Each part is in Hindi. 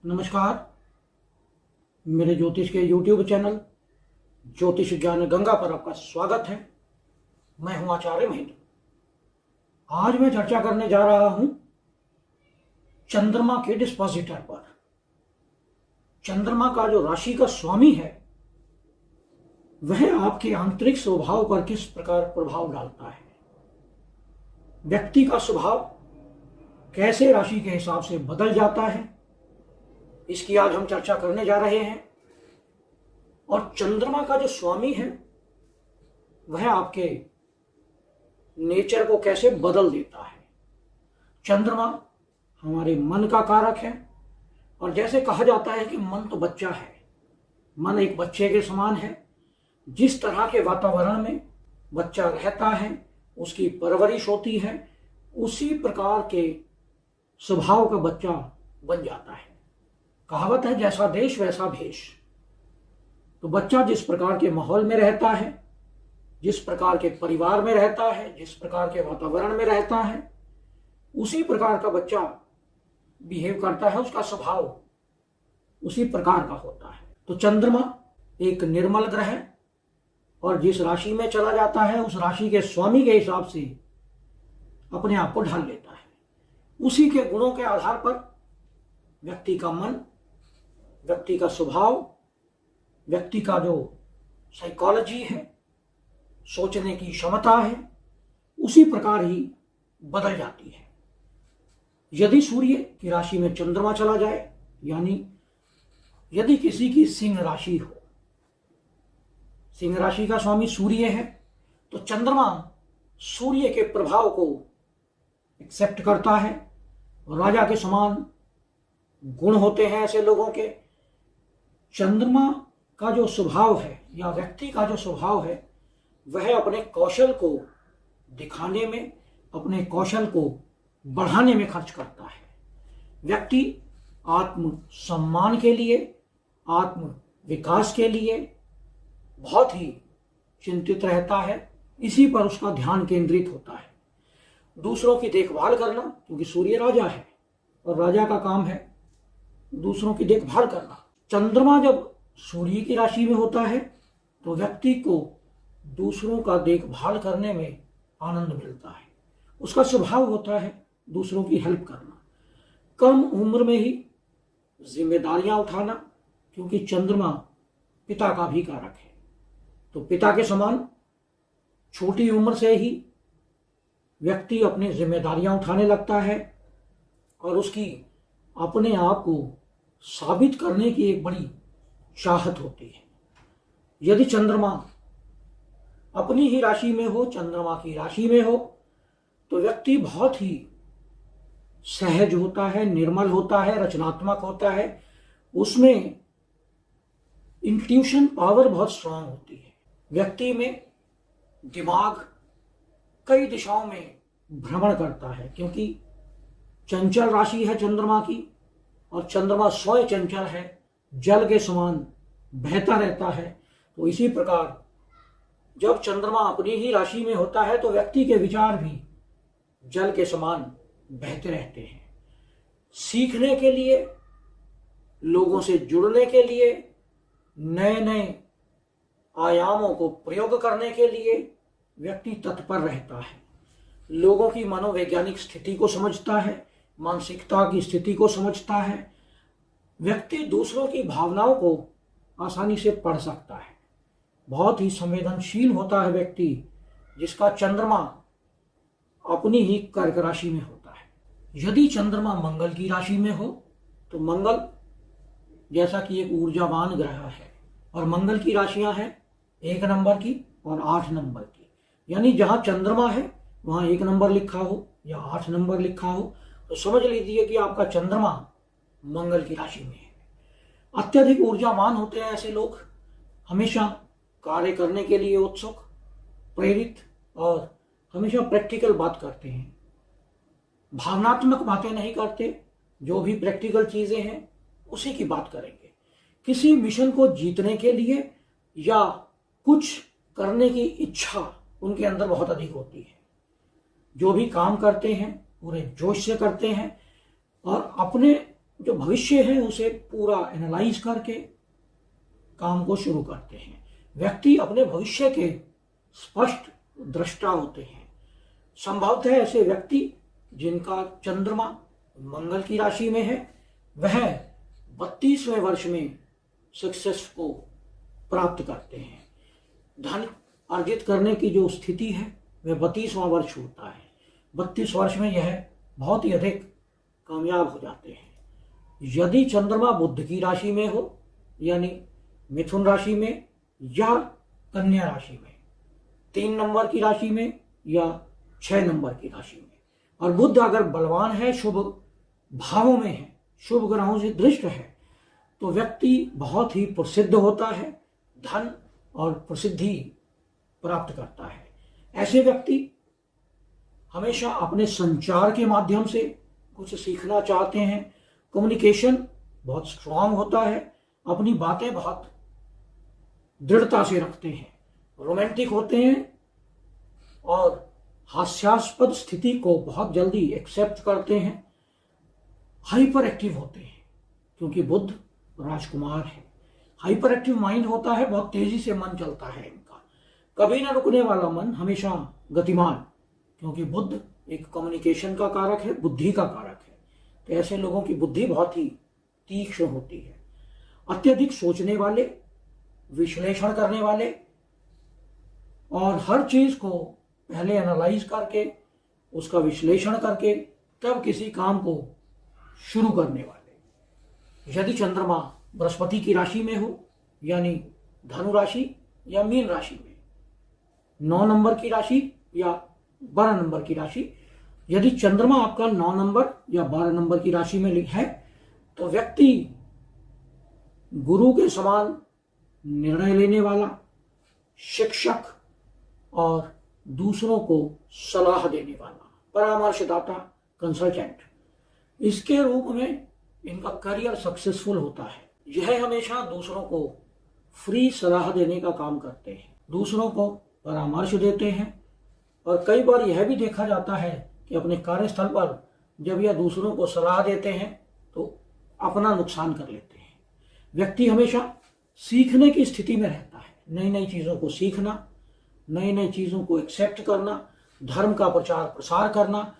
नमस्कार। मेरे ज्योतिष के YouTube चैनल ज्योतिष ज्ञान गंगा पर आपका स्वागत है। मैं हूं आचार्य महेंद्र। आज मैं चर्चा करने जा रहा हूं चंद्रमा के डिस्पोजिटर पर। चंद्रमा का जो राशि का स्वामी है वह आपके आंतरिक स्वभाव पर किस प्रकार प्रभाव डालता है, व्यक्ति का स्वभाव कैसे राशि के हिसाब से बदल जाता है, इसकी आज हम चर्चा करने जा रहे हैं। और चंद्रमा का जो स्वामी है वह आपके नेचर को कैसे बदल देता है। चंद्रमा हमारे मन का कारक है और जैसे कहा जाता है कि मन तो बच्चा है, मन एक बच्चे के समान है। जिस तरह के वातावरण में बच्चा रहता है, उसकी परवरिश होती है, उसी प्रकार के स्वभाव का बच्चा बन जाता है। कहावत है जैसा देश वैसा भेष। तो बच्चा जिस प्रकार के माहौल में रहता है, जिस प्रकार के परिवार में रहता है, जिस प्रकार के वातावरण में रहता है, उसी प्रकार का बच्चा बिहेव करता है, उसका स्वभाव उसी प्रकार का होता है। तो चंद्रमा एक निर्मल ग्रह है और जिस राशि में चला जाता है उस राशि के स्वामी के हिसाब से अपने आप को ढाल लेता है। उसी के गुणों के आधार पर व्यक्ति का मन, व्यक्ति का स्वभाव, व्यक्ति का जो साइकोलॉजी है, सोचने की क्षमता है, उसी प्रकार ही बदल जाती है। यदि सूर्य की राशि में चंद्रमा चला जाए, यानी यदि किसी की सिंह राशि हो, सिंह राशि का स्वामी सूर्य है, तो चंद्रमा सूर्य के प्रभाव को एक्सेप्ट करता है। राजा के समान गुण होते हैं ऐसे लोगों के। चंद्रमा का जो स्वभाव है या व्यक्ति का जो स्वभाव है वह अपने कौशल को दिखाने में, अपने कौशल को बढ़ाने में खर्च करता है। व्यक्ति आत्म सम्मान के लिए, आत्म विकास के लिए बहुत ही चिंतित रहता है। इसी पर उसका ध्यान केंद्रित होता है। दूसरों की देखभाल करना, क्योंकि सूर्य राजा है और राजा का काम है दूसरों की देखभाल करना। चंद्रमा जब सूर्य की राशि में होता है तो व्यक्ति को दूसरों का देखभाल करने में आनंद मिलता है। उसका स्वभाव होता है दूसरों की हेल्प करना, कम उम्र में ही जिम्मेदारियां उठाना, क्योंकि चंद्रमा पिता का भी कारक है। तो पिता के समान छोटी उम्र से ही व्यक्ति अपनी जिम्मेदारियां उठाने लगता है और उसकी अपने आप को साबित करने की एक बड़ी चाहत होती है। यदि चंद्रमा अपनी ही राशि में हो, चंद्रमा की राशि में हो, तो व्यक्ति बहुत ही सहज होता है, निर्मल होता है, रचनात्मक होता है। उसमें इंट्यूशन पावर बहुत स्ट्रांग होती है। व्यक्ति में दिमाग कई दिशाओं में भ्रमण करता है, क्योंकि चंचल राशि है चंद्रमा की और चंद्रमा स्वयं चंचल है, जल के समान बहता रहता है। तो इसी प्रकार जब चंद्रमा अपनी ही राशि में होता है तो व्यक्ति के विचार भी जल के समान बहते रहते हैं। सीखने के लिए, लोगों से जुड़ने के लिए, नए नए आयामों को प्रयोग करने के लिए व्यक्ति तत्पर रहता है। लोगों की मनोवैज्ञानिक स्थिति को समझता है, मानसिकता की स्थिति को समझता है। व्यक्ति दूसरों की भावनाओं को आसानी से पढ़ सकता है। बहुत ही संवेदनशील होता है व्यक्ति जिसका चंद्रमा अपनी ही कर्क राशि में होता है। यदि चंद्रमा मंगल की राशि में हो तो मंगल जैसा कि एक ऊर्जावान ग्रह है और मंगल की राशियां हैं 1 नंबर की और 8 नंबर की, यानी जहां चंद्रमा है वहां 1 नंबर लिखा हो या 8 नंबर लिखा हो तो समझ लीजिए कि आपका चंद्रमा मंगल की राशि में है। अत्यधिक ऊर्जावान होते हैं ऐसे लोग, हमेशा कार्य करने के लिए उत्सुक, प्रेरित और हमेशा प्रैक्टिकल बात करते हैं, भावनात्मक बातें नहीं करते। जो भी प्रैक्टिकल चीजें हैं उसी की बात करेंगे। किसी मिशन को जीतने के लिए या कुछ करने की इच्छा उनके अंदर बहुत अधिक होती है। जो भी काम करते हैं पूरे जोश से करते हैं और अपने जो भविष्य है उसे पूरा एनालाइज करके काम को शुरू करते हैं। व्यक्ति अपने भविष्य के स्पष्ट दृष्टा होते हैं। संभवतः ऐसे व्यक्ति जिनका चंद्रमा मंगल की राशि में है वह 32वें वर्ष में सक्सेस को प्राप्त करते हैं। धन अर्जित करने की जो स्थिति है वह 32वां वर्ष होता है। 32 वर्ष में यह बहुत ही अधिक कामयाब हो जाते हैं। यदि चंद्रमा बुध की राशि में हो, यानी मिथुन राशि में या कन्या राशि में, 3 नंबर की राशि में या 6 नंबर की राशि में, और बुध अगर बलवान है, शुभ भावों में है, शुभ ग्रहों से दृष्ट है, तो व्यक्ति बहुत ही प्रसिद्ध होता है, धन और प्रसिद्धि प्राप्त करता है। ऐसे व्यक्ति हमेशा अपने संचार के माध्यम से कुछ सीखना चाहते हैं। कम्युनिकेशन बहुत स्ट्रांग होता है, अपनी बातें बहुत दृढ़ता से रखते हैं, रोमांटिक होते हैं और हास्यास्पद स्थिति को बहुत जल्दी एक्सेप्ट करते हैं। हाइपर एक्टिव होते हैं क्योंकि बुध राजकुमार है। हाइपर एक्टिव माइंड होता है, बहुत तेजी से मन चलता है इनका, कभी ना रुकने वाला मन, हमेशा गतिमान, क्योंकि बुध एक कम्युनिकेशन का कारक है, बुद्धि का कारक है। तो ऐसे लोगों की बुद्धि बहुत ही तीक्ष्ण होती है। अत्यधिक सोचने वाले, विश्लेषण करने वाले और हर चीज को पहले एनालाइज करके उसका विश्लेषण करके तब किसी काम को शुरू करने वाले। यदि चंद्रमा बृहस्पति की राशि में हो, यानी धनु राशि या मीन राशि में, 9 नंबर की राशि या 12 नंबर की राशि, यदि चंद्रमा आपका 9 नंबर या 12 नंबर की राशि में है तो व्यक्ति गुरु के समान निर्णय लेने वाला, शिक्षक और दूसरों को सलाह देने वाला, परामर्शदाता, कंसल्टेंट, इसके रूप में इनका करियर सक्सेसफुल होता है। यह हमेशा दूसरों को फ्री सलाह देने का काम करते हैं, दूसरों को परामर्श देते हैं। और कई बार यह भी देखा जाता है कि अपने कार्यस्थल पर जब यह दूसरों को सलाह देते हैं तो अपना नुकसान कर लेते हैं। व्यक्ति हमेशा सीखने की स्थिति में रहता है, नई नई चीज़ों को सीखना, नई नई चीज़ों को एक्सेप्ट करना, धर्म का प्रचार प्रसार करना,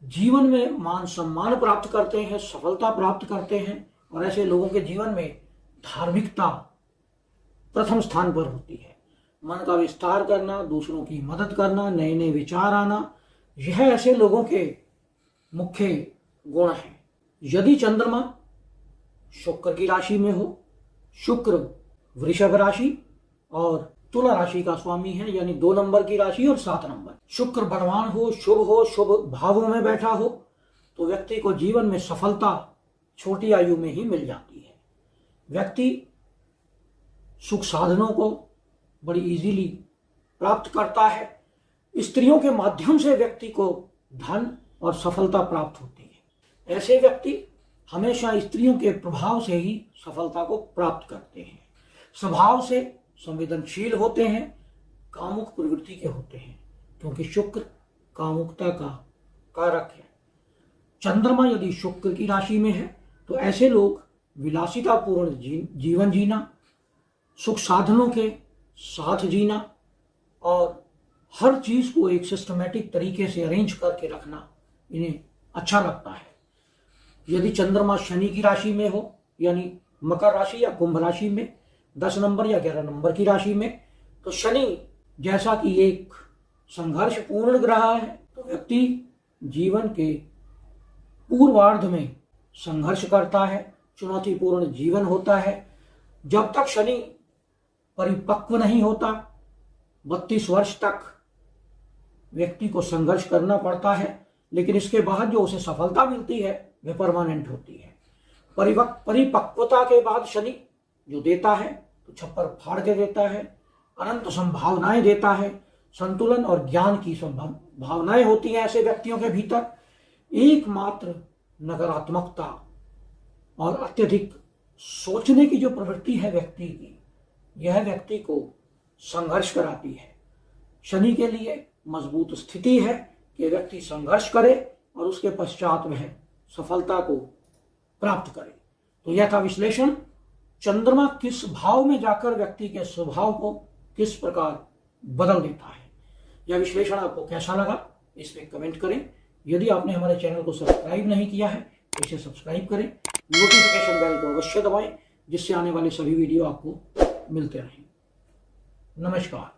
जीवन में मान सम्मान प्राप्त करते हैं, सफलता प्राप्त करते हैं। और ऐसे लोगों के जीवन में धार्मिकता प्रथम स्थान पर होती है। मन का विस्तार करना, दूसरों की मदद करना, नए नए विचार आना, यह ऐसे लोगों के मुख्य गुण हैं। यदि चंद्रमा शुक्र की राशि में हो, शुक्र वृषभ राशि और तुला राशि का स्वामी है, यानी 2 नंबर की राशि और 7 नंबर, शुक्र बलवान हो, शुभ भावों में बैठा हो, तो व्यक्ति को जीवन में सफलता छोटी आयु में ही मिल जाती है। व्यक्ति सुख साधनों को बड़ी इजीली प्राप्त करता है। स्त्रियों के माध्यम से व्यक्ति को धन और सफलता प्राप्त होती है। ऐसे व्यक्ति हमेशा स्त्रियों के प्रभाव से ही सफलता को प्राप्त करते हैं। स्वभाव से संवेदनशील होते हैं, कामुक प्रवृत्ति के होते हैं, क्योंकि शुक्र कामुकता का कारक है। चंद्रमा यदि शुक्र की राशि में है तो ऐसे लोग विलासितापूर्ण जीवन जीना, सुख साधनों के साथ जीना और हर चीज को एक सिस्टमैटिक तरीके से अरेंज करके रखना इन्हें अच्छा लगता है। यदि चंद्रमा शनि की राशि में हो, यानी मकर राशि या कुंभ राशि में 10 नंबर या 11 नंबर की राशि में, तो शनि जैसा कि एक संघर्षपूर्ण ग्रह है, तो व्यक्ति जीवन के पूर्वार्ध में संघर्ष करता है, चुनौतीपूर्ण जीवन होता है। जब तक शनि परिपक्व नहीं होता, 32 वर्ष तक व्यक्ति को संघर्ष करना पड़ता है, लेकिन इसके बाद जो उसे सफलता मिलती है वह परमानेंट होती है। परिपक्वता के बाद शनि जो देता है तो छप्पर फाड़ के देता है, अनंत संभावनाएं देता है, संतुलन और ज्ञान की संभावनाएं होती हैं ऐसे व्यक्तियों के भीतर। एकमात्र नकारात्मकता और अत्यधिक सोचने की जो प्रवृत्ति है व्यक्ति की, यह व्यक्ति को संघर्ष कराती है। शनि के लिए मजबूत स्थिति है कि व्यक्ति संघर्ष करे और उसके पश्चात वह सफलता को प्राप्त करें। तो यह था विश्लेषण, चंद्रमा किस भाव में जाकर व्यक्ति के स्वभाव को किस प्रकार बदल देता है। यह विश्लेषण आपको कैसा लगा इस पे कमेंट करें। यदि आपने हमारे चैनल को सब्सक्राइब नहीं किया है तो इसे सब्सक्राइब करें, नोटिफिकेशन बेल को अवश्य दबाएं जिससे आने वाले सभी वीडियो आपको मिलते रहें। नमस्कार।